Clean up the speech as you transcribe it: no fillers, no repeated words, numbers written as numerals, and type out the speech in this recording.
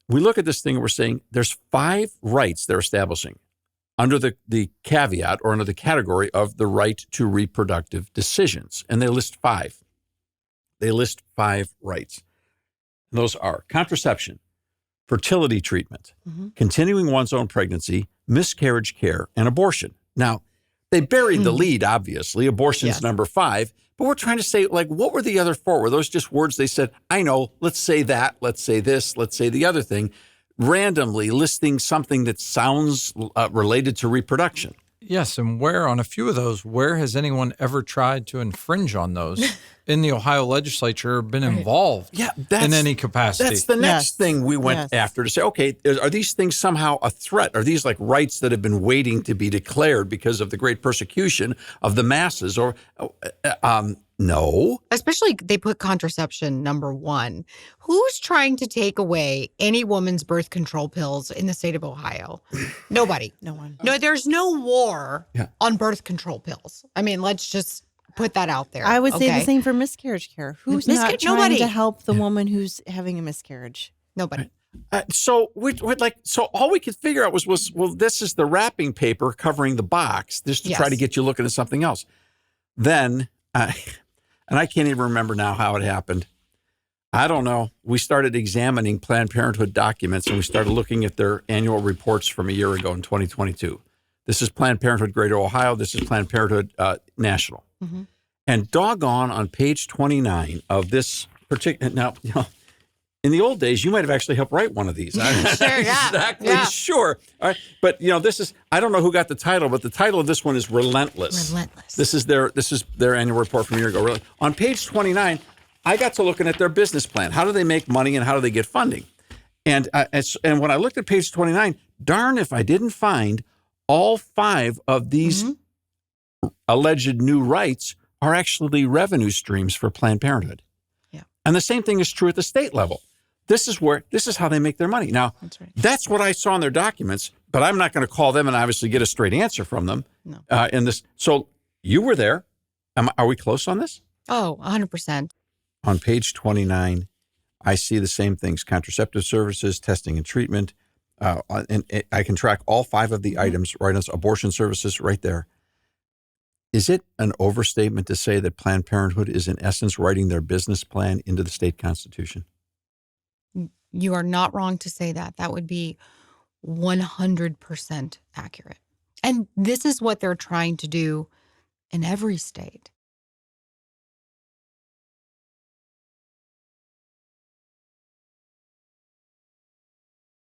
we look at this thing and we're saying there's 5 rights they're establishing under the caveat or under the category of the right to reproductive decisions. And they list 5. They list 5 rights. And those are contraception, fertility treatment, continuing one's own pregnancy, miscarriage care, and abortion. Now, they buried the lead, obviously. Abortion's number 5. But we're trying to say, like, what were the other 4? Were those just words they said, I know, let's say that, let's say this, let's say the other thing, randomly listing something that sounds related to reproduction? Yes, and where on a few of those, where has anyone ever tried to infringe on those in the Ohio legislature or been involved in any capacity? That's the next thing we went after to say, okay, are these things somehow a threat? Are these like rights that have been waiting to be declared because of the great persecution of the masses? Or no. Especially they put contraception number 1. Who's trying to take away any woman's birth control pills in the state of Ohio? Nobody. No one. No, there's no war on birth control pills. I mean, let's just put that out there. I would say the same for miscarriage care. Who's not trying to help the woman who's having a miscarriage? Nobody. So all we could figure out was, well, this is the wrapping paper covering the box, just to try to get you looking at something else. Then, and I can't even remember now how it happened. I don't know. We started examining Planned Parenthood documents, and we started looking at their annual reports from a year ago in 2022. This is Planned Parenthood Greater Ohio. This is Planned Parenthood National. And doggone, on page 29 of this particular, now, in the old days, you might have actually helped write one of these. I'm not exactly sure. All right. But, this is, I don't know who got the title, but the title of this one is Relentless. This is their annual report from a year ago. On page 29, I got to looking at their business plan. How do they make money and how do they get funding? And when I looked at page 29, darn if I didn't find all 5 of these alleged new rights are actually revenue streams for Planned Parenthood. Yeah. And the same thing is true at the state level. This is how they make their money. Now, that's what I saw in their documents, but I'm not going to call them and obviously get a straight answer from them. No. In this. So you were there. Are we close on this? Oh, 100%. On page 29, I see the same things: contraceptive services, testing and treatment. And I can track all 5 of the items right on abortion services right there. Is it an overstatement to say that Planned Parenthood is in essence writing their business plan into the state constitution? You are not wrong to say that. That would be 100% accurate. And this is what they're trying to do in every state.